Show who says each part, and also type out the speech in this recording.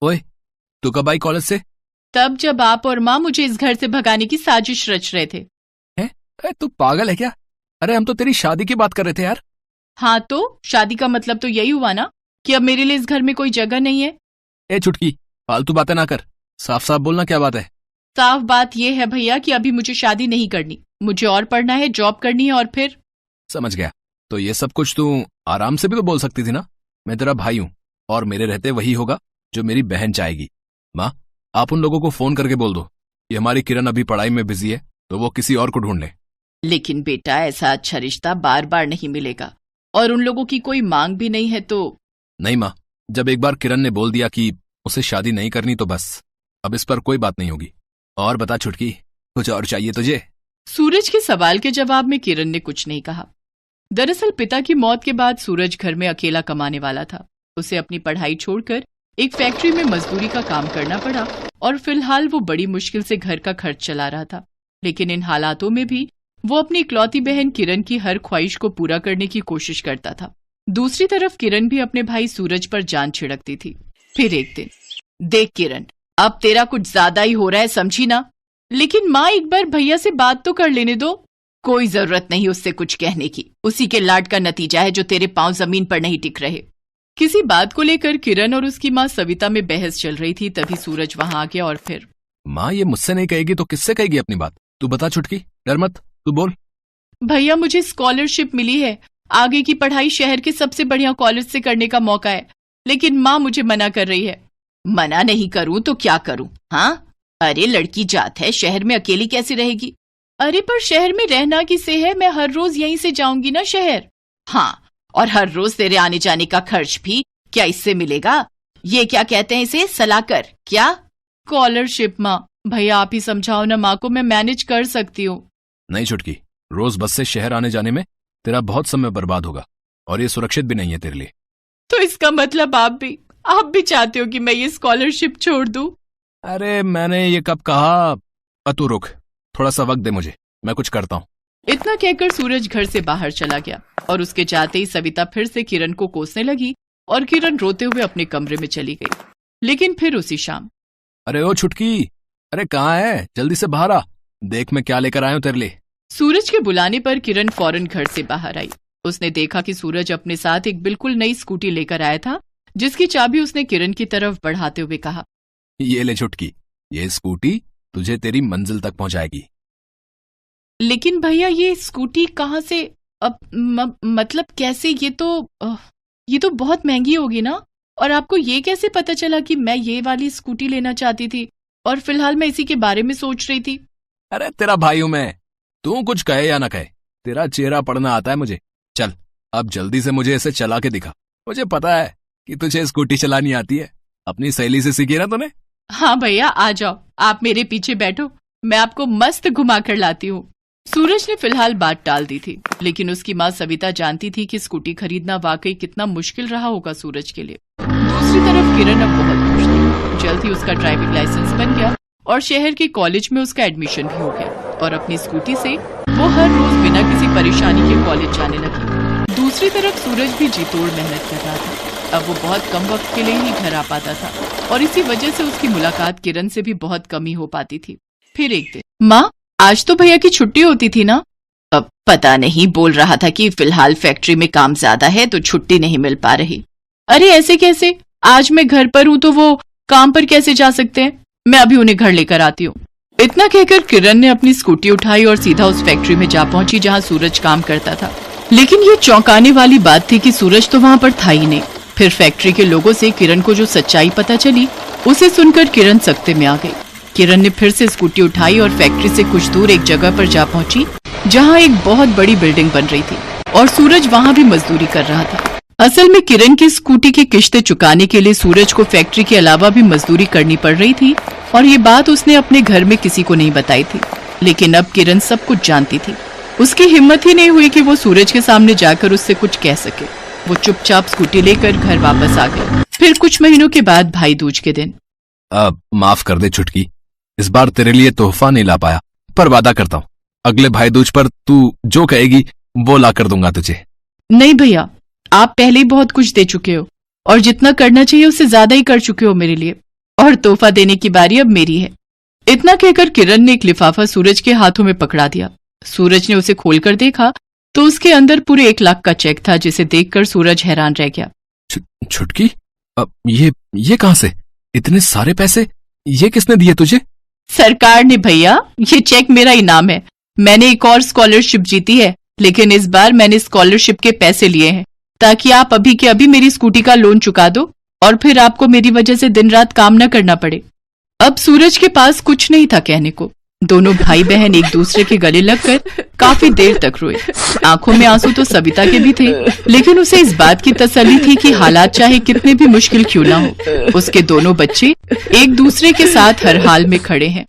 Speaker 1: ओए, तू कब आई कॉलेज से?
Speaker 2: तब जब आप और माँ मुझे इस घर से भगाने की साजिश रच रहे थे।
Speaker 1: हैं? तू पागल है क्या? अरे हम तो तेरी शादी की बात कर रहे थे यार।
Speaker 2: हाँ तो शादी का मतलब तो यही हुआ ना कि अब मेरे लिए इस घर में कोई जगह नहीं है।
Speaker 1: ए चुटकी, फालतू बातें ना कर, साफ साफ बोलना क्या बात है।
Speaker 2: साफ बात यह है भैया कि अभी मुझे शादी नहीं करनी, मुझे और पढ़ना है, जॉब करनी है और फिर।
Speaker 1: समझ गया। तो ये सब कुछ तू आराम से भी तो बोल सकती थी ना। मैं तेरा भाई हूं और मेरे रहते वही होगा जो मेरी बहन चाहेगी। माँ, आप उन लोगों को फोन करके बोल दो कि हमारी किरण अभी पढ़ाई में बिजी है तो वो किसी और को ढूंढ ले।
Speaker 2: लेकिन बेटा, ऐसा अच्छा रिश्ता बार बार नहीं मिलेगा और उन लोगों की कोई मांग भी नहीं है तो।
Speaker 1: नहीं माँ, जब एक बार किरण ने बोल दिया कि उसे शादी नहीं करनी तो बस, अब इस पर कोई बात नहीं होगी। और बता छुटकी, कुछ और चाहिए तुझे?
Speaker 2: सूरज के सवाल के जवाब में किरण ने कुछ नहीं कहा। दरअसल पिता की मौत के बाद सूरज घर में अकेला कमाने वाला था। उसे अपनी पढ़ाई छोड़कर एक फैक्ट्री में मजदूरी का काम करना पड़ा और फिलहाल वो बड़ी मुश्किल से घर का खर्च चला रहा था। लेकिन इन हालातों में भी वो अपनी इकलौती बहन किरण की हर ख्वाहिश को पूरा करने की कोशिश करता था। दूसरी तरफ किरण भी अपने भाई सूरज पर जान छिड़कती थी। फिर एक दिन, देख किरण, अब तेरा कुछ ज्यादा ही हो रहा है, समझी ना? लेकिन माँ, एक बार भैया से बात तो कर लेने दो। कोई जरूरत नहीं उससे कुछ कहने की, उसी के लाड का नतीजा है जो तेरे पांव जमीन पर नहीं टिक रहे। किसी बात को लेकर किरण और उसकी माँ सविता में बहस चल रही थी। तभी सूरज वहां आ गया और फिर।
Speaker 1: माँ, ये मुझसे नहीं कहेगी तो किससे कहेगी अपनी बात? तू बता छुटकी, डर मत, तू बोल।
Speaker 2: भैया, मुझे स्कॉलरशिप मिली है, आगे की पढ़ाई शहर के सबसे बढ़िया कॉलेज से करने का मौका है, लेकिन माँ मुझे मना कर रही है। मना नहीं करूं तो क्या करूं? हाँ, अरे लड़की जात है, शहर में अकेली कैसे रहेगी? अरे पर शहर में रहना किसे है, मैं हर रोज यहीं से जाऊंगी ना शहर। हाँ, और हर रोज तेरे आने जाने का खर्च भी क्या इससे मिलेगा? ये क्या कहते हैं इसे, सलाकर क्या? स्कॉलरशिप माँ, भैया आप ही समझाओ ना माँ को, मैं मैनेज कर सकती हूँ।
Speaker 1: नहीं छुटकी, रोज बस से शहर आने जाने में तेरा बहुत समय बर्बाद होगा और ये सुरक्षित भी नहीं है तेरे लिए।
Speaker 2: तो इसका मतलब आप भी चाहते हो कि मैं ये स्कॉलरशिप छोड़ दूं?
Speaker 1: अरे मैंने ये कब कहा? तू रुक, थोड़ा सा वक्त दे मुझे, मैं कुछ करता हूँ।
Speaker 2: इतना कहकर सूरज घर से बाहर चला गया और उसके जाते ही सविता फिर से किरण को कोसने लगी और किरण रोते हुए अपने कमरे में चली गई। लेकिन फिर उसी शाम।
Speaker 1: अरे ओ छुटकी, अरे कहाँ है? जल्दी से बाहर आ, देख मैं क्या लेकर आया हूँ तेरे लिए।
Speaker 2: सूरज के बुलाने पर किरण फौरन घर से बाहर आई। उसने देखा कि सूरज अपने साथ एक बिल्कुल नई स्कूटी लेकर आया था, जिसकी चाबी उसने किरण की तरफ बढ़ाते हुए कहा,
Speaker 1: ये ले छुटकी, ये स्कूटी तुझे तेरी मंजिल तक पहुंचाएगी।
Speaker 2: लेकिन भैया, ये स्कूटी कहाँ से? अब मतलब कैसे? ये तो बहुत महंगी होगी ना? और आपको ये कैसे पता चला कि मैं ये वाली स्कूटी लेना चाहती थी और फिलहाल मैं इसी के बारे में सोच रही थी?
Speaker 1: अरे तेरा भाई हूं मैं, तू कुछ कहे या ना कहे, तेरा चेहरा पढ़ना आता है मुझे। चल अब जल्दी से मुझे इसे चला के दिखा। मुझे पता है कि तुझे स्कूटी चलानी आती है, अपनी सहेली से सीखी ना तूने।
Speaker 2: हाँ भैया, आ जाओ, आप मेरे पीछे बैठो, मैं आपको मस्त घुमा कर लाती हूँ। सूरज ने फिलहाल बात टाल दी थी, लेकिन उसकी माँ सविता जानती थी कि स्कूटी खरीदना वाकई कितना मुश्किल रहा होगा सूरज के लिए। दूसरी तरफ किरण अब बहुत खुश थी। जल्द ही उसका ड्राइविंग लाइसेंस बन गया और शहर के कॉलेज में उसका एडमिशन भी हो गया और अपनी स्कूटी से वो हर रोज बिना किसी परेशानी के कॉलेज जाने लगी। दूसरी तरफ सूरज भी जी तोड़ मेहनत कर रहा था। अब वो बहुत कम वक्त के लिए ही घर आ पाता था और इसी वजह से उसकी मुलाकात किरण से भी बहुत कम ही हो पाती थी। फिर एक दिन, माँ, आज तो भैया की छुट्टी होती थी ना? अब पता नहीं, बोल रहा था कि फिलहाल फैक्ट्री में काम ज्यादा है तो छुट्टी नहीं मिल पा रही। अरे ऐसे कैसे? आज मैं घर पर हूँ तो वो काम पर कैसे जा सकते हैं? मैं अभी उन्हें घर लेकर आती हूँ। इतना कहकर किरण ने अपनी स्कूटी उठाई और सीधा उस फैक्ट्री में जा पहुंची जहाँ सूरज काम करता था। लेकिन ये चौंकाने वाली बात थी कि सूरज तो वहाँ पर था ही नहीं। फिर फैक्ट्री के लोगों से किरण को जो सच्चाई पता चली, उसे सुनकर किरण सख्ते में आ गई। किरण ने फिर से स्कूटी उठाई और फैक्ट्री से कुछ दूर एक जगह पर जा पहुंची जहां एक बहुत बड़ी बिल्डिंग बन रही थी और सूरज वहां भी मजदूरी कर रहा था। असल में किरण की स्कूटी की किश्तें चुकाने के लिए सूरज को फैक्ट्री के अलावा भी मजदूरी करनी पड़ रही थी और ये बात उसने अपने घर में किसी को नहीं बताई थी। लेकिन अब किरण सब कुछ जानती थी। उसकी हिम्मत ही नहीं हुई कि वो सूरज के सामने जाकर उससे कुछ कह सके। वो चुपचाप स्कूटी लेकर घर वापस आ गई। फिर कुछ महीनों के बाद भाई दूज के दिन।
Speaker 1: माफ कर दे छुटकी, इस बार तेरे लिए तोहफा नहीं ला पाया, पर वादा करता हूँ अगले भाई दूज पर तू जो कहेगी वो ला कर दूंगा तुझे।
Speaker 2: नहीं भैया, आप पहले ही बहुत कुछ दे चुके हो और जितना करना चाहिए उससे ज्यादा ही कर चुके हो मेरे लिए। और तोहफा देने की बारी अब मेरी है। इतना कहकर किरण ने एक लिफाफा सूरज के हाथों में पकड़ा दिया। सूरज ने उसे खोलकर देखा तो उसके अंदर पूरे 1 लाख का चेक था, जिसे देखकर सूरज हैरान रह गया।
Speaker 1: छुटकी, अब ये कहां से? इतने सारे पैसे ये किसने दिए तुझे?
Speaker 2: सरकार ने भैया, ये चेक मेरा इनाम है। मैंने एक और स्कॉलरशिप जीती है, लेकिन इस बार मैंने स्कॉलरशिप के पैसे लिए हैं ताकि आप अभी के अभी मेरी स्कूटी का लोन चुका दो और फिर आपको मेरी वजह से दिन रात काम न करना पड़े। अब सूरज के पास कुछ नहीं था कहने को। दोनों भाई बहन एक दूसरे के गले लगकर काफी देर तक रोए। आंखों में आंसू तो सविता के भी थे, लेकिन उसे इस बात की तसल्ली थी कि हालात चाहे कितने भी मुश्किल क्यों ना हो, उसके दोनों बच्चे एक दूसरे के साथ हर हाल में खड़े हैं।